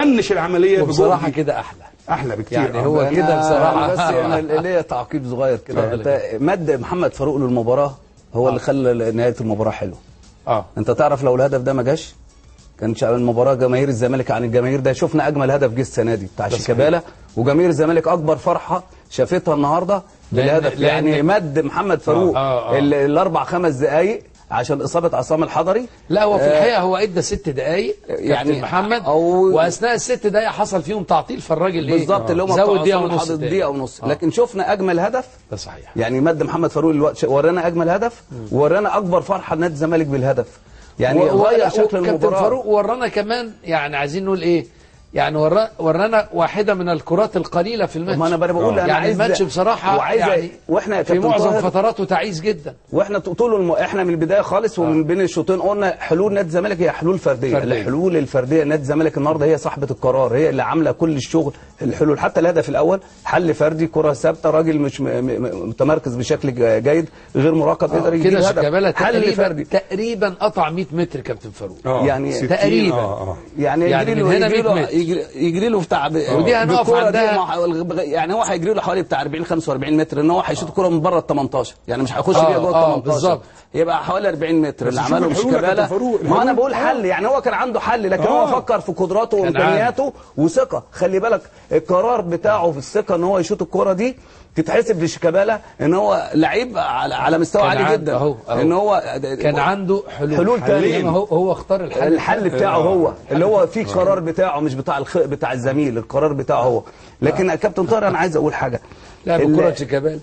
فنش العمليه بصراحه كده احلى بكتير. يعني هو كده بصراحه. بس انا ليا تعقيب صغير كده. مد محمد فاروق للمباراه هو اللي خلى نهايه المباراه حلوه. انت تعرف لو الهدف ده ما جاش كانت المباراه جماهير الزمالك عن الجماهير ده. شفنا اجمل هدف جه السنه دي بتاع شيكابالا، وجماهير الزمالك اكبر فرحه شافتها النهارده بالهدف. يعني مد محمد فاروق الاربع 5 دقائق عشان اصابه عصام الحضري. لا هو في الحقيقه هو ادى 6 دقائق يعني محمد، واثناء ال6 دقائق حصل فيهم تعطيل، فالراجل بالظبط اللي هم زود دقيقه ونص. لكن شفنا اجمل هدف. ده صحيح. يعني مد محمد فاروق الوقت ورانا اجمل هدف، ورانا اكبر فرحه لنادي الزمالك بالهدف. يعني غير شكل المباراه. كابتن فاروق ورانا كمان، يعني عايزين نقول ايه، يعني ورانا واحده من الكرات القليله في الماتش. ما انا بقول انا يعني الماتش بصراحه يعني واحنا في معظم فتراته تعيس جدا. واحنا طول احنا من البدايه خالص ومن بين الشوطين قلنا حلول نادي الزمالك هي حلول فرديه. الحلول الفرديه نادي الزمالك النهارده هي صاحبه القرار، هي اللي عامله كل الشغل. الحلول حتى الهدف الاول حل فردي، كره ثابته، راجل مش متمركز بشكل جيد غير مراقب يقدر يجيب هدف. حل فردي تقريبا قطع 100 متر كابتن فاروق. يعني تقريبا يعني يجري له بتاع ودي هنقف عندها. يعني هو هيجري له حوالي بتاع 40 45 متر، ان هو هيشوط الكره من بره ال 18، يعني مش هيخش بيها جوه ال 18 بالظبط. يبقى حوالي 40 متر اللي عمله مش شيكابالا. ما انا بقول حل، يعني هو كان عنده حل، لكن هو فكر في قدراته وامكانياته وثقه. خلي بالك القرار بتاعه في الثقه ان هو يشوط الكره دي تتحسب لشيكابالا ان هو لعيب على مستوى عالي جدا. ان هو كان عنده حلول ثانيه. هو اختار الحل بتاعه هو اللي هو فيه القرار بتاعه، مش بتاع الزميل، القرار بتاعه هو. لكن يا كابتن طاهر انا عايز اقول حاجه. لعب الكره شيكابالا.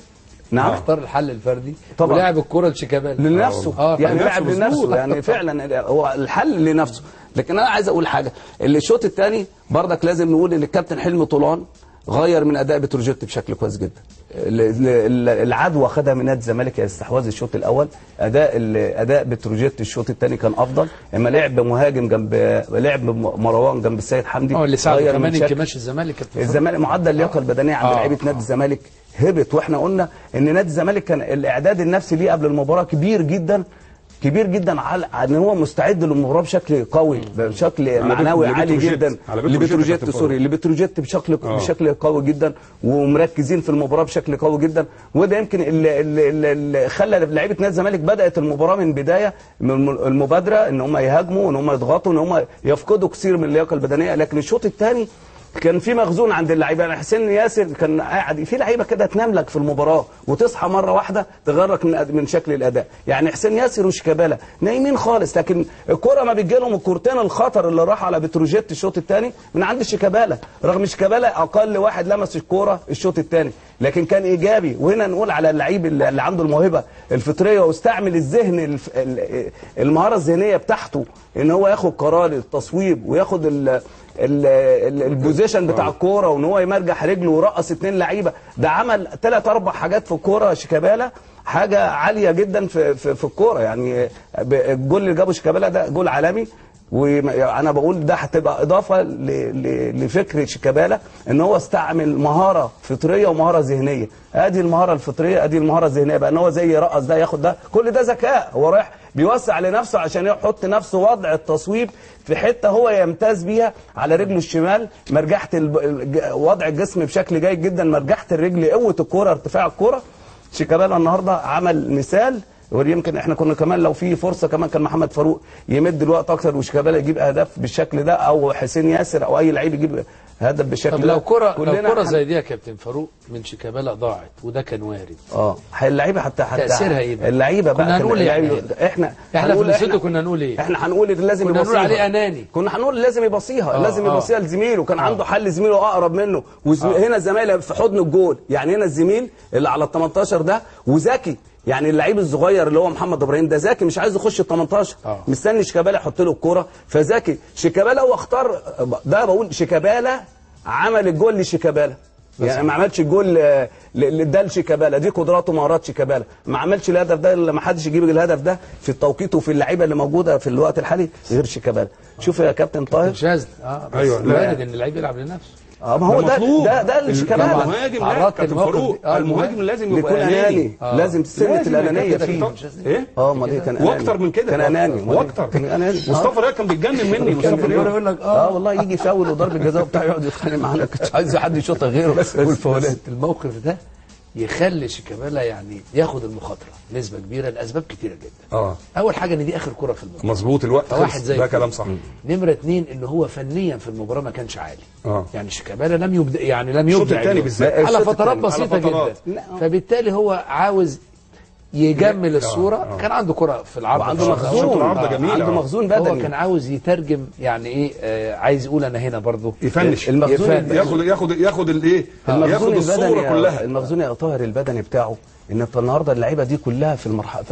نعم اختار الحل الفردي طبعا، ولعب الكره لشيكابالا لنفسه. يعني لعب لنفسه، يعني فعلا هو الحل لنفسه. لكن انا عايز اقول حاجه، الشوط الثاني برضك لازم نقول ان الكابتن حلمي طولان غير من اداء بتروجيت بشكل كويس جدا. العدوى خدها من نادي الزمالك، استحواذ الشوط الاول. اداء بتروجيت الشوط الثاني كان افضل، اما لعب مهاجم لعب مروان جنب السيد حمدي. اللي ساعده كمان انكماش الزمالك. معدل اللياقه البدنيه عند لعيبه نادي الزمالك هبط. واحنا قلنا ان نادي الزمالك كان الاعداد النفسي ليه قبل المباراه كبير جدا على ان هو مستعد للمباراه بشكل قوي، بشكل معنوي عالي جدا. لبتروجيت بشكل قوي جدا، ومركزين في المباراه بشكل قوي جدا. وده يمكن اللي خلى لعيبه نادي الزمالك بدات المباراه من بدايه من المبادره ان هم يهاجموا وان هم يضغطوا، ان هم يفقدوا كثير من اللياقه البدنيه. لكن الشوط الثاني كان في مخزون عند اللعيبه. يعني حسين ياسر كان قاعد في لعيبه كده تنام لك في المباراه وتصحى مره واحده تغرك من شكل الاداء. يعني حسين ياسر وشيكابالا نايمين خالص، لكن الكره ما بتجي لهم الكورتين الخطر اللي راح على بتروجيت الشوط الثاني من عند شيكابالا، رغم شيكابالا اقل واحد لمس الكوره الشوط الثاني، لكن كان ايجابي. وهنا نقول على اللعيب اللي عنده الموهبه الفطريه واستعمل الذهن المهاره الذهنيه بتاعته ان هو ياخد قرار التصويب وياخد البوزيشن بتاع الكوره، وان هو يمرجح رجله ورقص 2 لعيبه. ده عمل 3 4 حاجات في الكوره شيكابالا، حاجه عاليه جدا في الكوره. يعني الجول اللي جابه شيكابالا ده جول عالمي. وانا بقول ده هتبقى اضافه لفكر شيكابالا ان هو استعمل مهاره فطريه ومهاره ذهنيه. ادي المهاره الفطريه، ادي المهاره الذهنيه بقى، ان هو زي يرقص ده ياخد ده، كل ده ذكاء. هو رايح بيوسع لنفسه عشان يحط نفسه وضع التصويب في حته هو يمتاز بيها على رجله الشمال. مرجحه وضع الجسم بشكل جيد جدا، مرجحه الرجل، قوه الكوره، ارتفاع الكوره. شيكابالا النهارده عمل مثال. ويمكن احنا كنا كمان لو في فرصه كمان كان محمد فاروق يمد الوقت اكتر وشيكابالا يجيب اهداف بالشكل ده، او حسين ياسر او اي لعيب يجيب هدف بالشكل ده. لو كره زي دي يا كابتن فاروق من شيكابالا ضاعت وده كان وارد. اللعيبه حتى تاثيرها ايه بقى؟ اللعيبه بقى كنا هنقول ايه؟ احنا في نسيته كنا هنقول ايه؟ احنا هنقول لازم يبصيها. كنا هنقول عليه اناني. كنا هنقول لازم يبصيها، لازم يبصيها لزميله. وكان عنده حل زميله اقرب منه. هنا الزمايل في حضن الجول. يعني هنا الزميل اللي على ال 18 ده وذكي. يعني اللعيب الصغير اللي هو محمد ابراهيم ده ذكي، مش عايز يخش ال 18، مستني شيكابالا يحط له الكوره، فذكي. شيكابالا هو اختار ده. بقول شيكابالا عمل الجول لشيكابالا، يعني ما عملش الجول ده لشيكابالا، دي قدراته ومهارات شيكابالا. ما عملش الهدف ده الا ما حدش يجيب الهدف ده في التوقيت وفي اللعيبه اللي موجوده في الوقت الحالي غير شيكابالا. شوف يا كابتن طاهر شاذ ايوه وارد ان اللعيب يلعب لنفسه. ما هو ده اللي شيكابالا. المهاجم لا كابتن فاروق، المهاجم لازم يبقى اناني، لازم سنه الانانيه فيه. ايه؟ امال ايه كان اناني واكتر من كده، كان اناني واكتر. كان اناني. مصطفى رياض كان بيتجنن مني. مصطفى رياض يقول لك والله يجي فاول وضرب الجزاء بتاعه يقعد يتخانق معانا، كنتش عايز حد يشوطها غيره والفاولات. الموقف ده يخلي شيكابالا يعني ياخد المخاطره نسبه كبيره لاسباب كتيره جدا. اول حاجه ان دي اخر كره في المباراه، مظبوط، الوقت واحد زي ده كلام صح. نمره 2 ان هو فنيا في المباراه ما كانش عالي. يعني شيكابالا لم يبدع، الشوط الثاني بالذات على فترات بسيطه جدا، فبالتالي هو عاوز يجمل الصوره. كان عنده كره في العرض، عنده مخزون، عنده مخزون بدني. هو كان عاوز يترجم يعني ايه، عايز يقول انا هنا برضو يفنش، ياخد الايه، ياخد الصوره كلها. المخزون يا طاهر البدني بتاعه، ان النهارده اللعيبه دي كلها في المرحله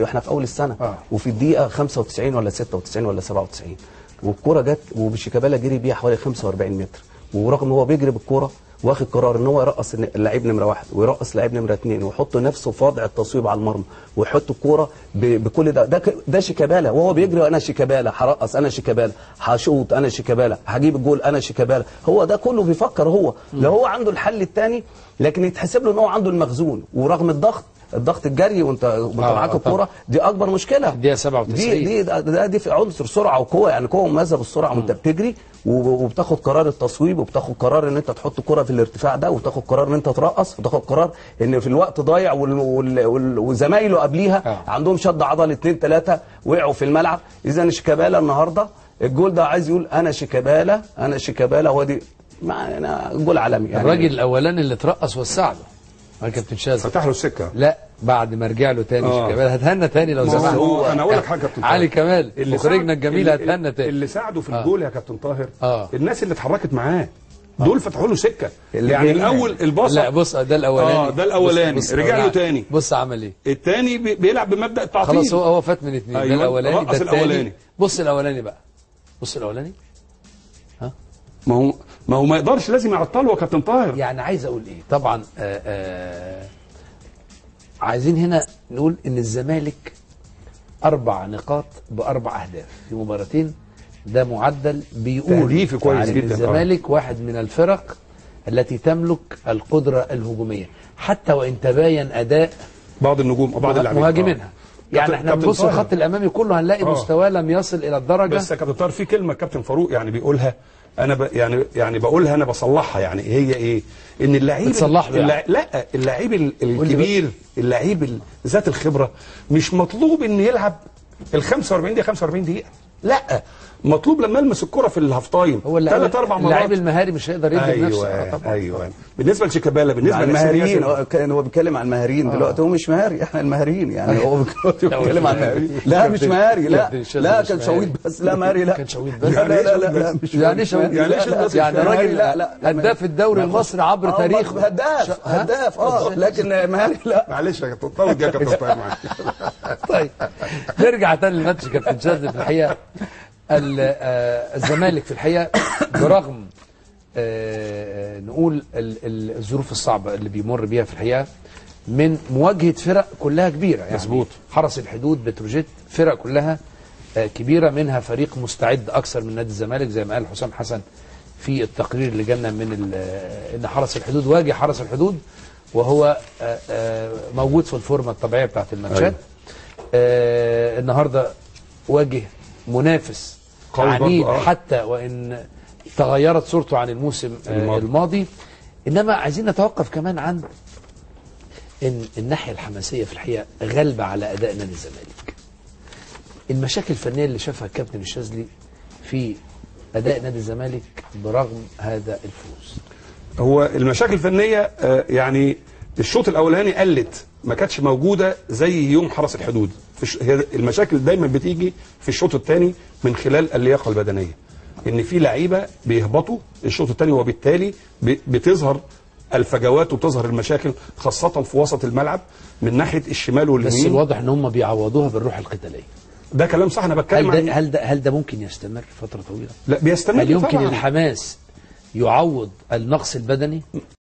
احنا في اول السنه وفي الدقيقه 95 ولا 96 ولا 97 والكره جت وشيكابالا جري بيها حوالي 45 متر، ورغم هو بيجري بالكره واخد قرار ان هو يرقص اللعيب نمره 1 ويرقص لعيب نمره 2 ويحط نفسه في وضع التصويب على المرمى ويحط الكوره بكل ده شيكابالا، وهو بيجري وانا شيكابالا هرقص، انا شيكابالا هشوط، انا شيكابالا هجيب الجول، انا شيكابالا. هو ده كله بيفكر هو، لو هو عنده الحل الثاني لكن يتحسب له ان هو عنده المخزون. ورغم الضغط الجري وانت معاك الكوره دي اكبر مشكله. دي 97 دي في عنصر سرعه وقوه، يعني قوه مميزه بالسرعه وانت بتجري وبتاخد قرار التصويب وبتاخد قرار ان انت تحط كرة في الارتفاع ده وبتاخد قرار ان انت ترقص وتاخد قرار ان في الوقت ضايع وزمايله قبليها عندهم شد عضلي 2 3 وقعوا في الملعب. اذا شيكابالا النهارده الجول ده عايز يقول انا شيكابالا هو دي جول عالمي. يعني الراجل الاولاني اللي اترقص وسع له كابتن شاذ، فتح له السكه. لا بعد ما رجع له تاني شيكابالا هتهنى تاني لو سمحت. انا اقول لك حاجه يا كابتن طاهر، علي كمال مخرجنا الجميل هتهنى تاني. اللي ساعده في الجول يا كابتن طاهر الناس اللي اتحركت معاه دول فتحوا له سكه. يعني الاول الباصه، لا بص ده الاولاني ده الاولاني رجع له تاني. بص عمل ايه الثاني، بيلعب بمبدا التعطيل. خلاص هو فات من 2. ده الاولاني، ده الثاني. بص الاولاني بقى، بص الاولاني ما هو ما يقدرش، لازم يعطله يا كابتن طاهر. يعني عايز اقول ايه طبعا عايزين هنا نقول ان الزمالك 4 نقاط ب4 اهداف في مباراتين، ده معدل بيقول تهديفي كويس جدا. الزمالك واحد من الفرق التي تملك القدرة الهجومية حتى وان تباين اداء بعض النجوم وبعض اللاعبين مهاجمينها. يعني احنا بنبص الخط الامامي كله هنلاقي مستواه لم يصل الى الدرجه. بس يا كابتن طاهر في كلمه كابتن فاروق يعني بيقولها، انا يعني بقولها، انا بصلحها. يعني هي ايه؟ ان اللعيب لا اللعيب الكبير، اللعيب ذات الخبره مش مطلوب ان يلعب ال 45 دقيقه 45 دقيقه، لا مطلوب لما يلمس الكره في الهاف تايم 3 4 مرات. اللاعب المهاري مش هيقدر يدي بنفسه. ايوه بالنسبه لشيكابالا، بالنسبه للمهاريين هو بيتكلم عن المهاريين دلوقتي. هو مش مهاري، احنا المهاريين يعني. هو بيتكلم عن المهاريين. لا مش مهاري، لا كان شويت بس. لا مهاري لا كان شويت بس. لا مش يعني شويت يعني راجل هداف الدوري المصري عبر تاريخه. هداف لكن مهاري لا. معلش يا كابتن طول يا كابتن طيب معاك. طيب نرجع تاني للماتش كابتن شاذ. في الحقيقه الزمالك في الحقيقه برغم نقول الظروف الصعبه اللي بيمر بيها في الحقيقه من مواجهه فرق كلها كبيره، يعني مظبوط، حرس الحدود، بتروجيت، فرق كلها كبيره، منها فريق مستعد اكثر من نادي الزمالك زي ما قال حسام حسن في التقرير اللي جالنا من ان حرس الحدود واجه حرس الحدود وهو موجود في الفورمه الطبيعيه بتاعت الماتشات. النهارده واجه منافس عنيد حتى وان تغيرت صورته عن الموسم الماضي. انما عايزين نتوقف كمان عن ان الناحيه الحماسيه في الحقيقه غالبه على اداء نادي الزمالك. المشاكل الفنيه اللي شافها الكابتن الشاذلي في اداء نادي الزمالك برغم هذا الفوز. هو المشاكل الفنيه يعني الشوط الاولاني قلت، ما كانتش موجوده زي يوم حرس الحدود. هي المشاكل دايما بتيجي في الشوط الثاني من خلال اللياقه البدنيه، ان في لعيبه بيهبطوا الشوط الثاني وبالتالي بتظهر الفجوات وبتظهر المشاكل خاصه في وسط الملعب من ناحيه الشمال واليمين. بس الواضح ان هم بيعوضوها بالروح القتاليه. ده كلام صح، انا بتكلم عن هل ده ممكن يستمر فتره طويله؟ لا بيستمر. هل يمكن الحماس يعوض النقص البدني؟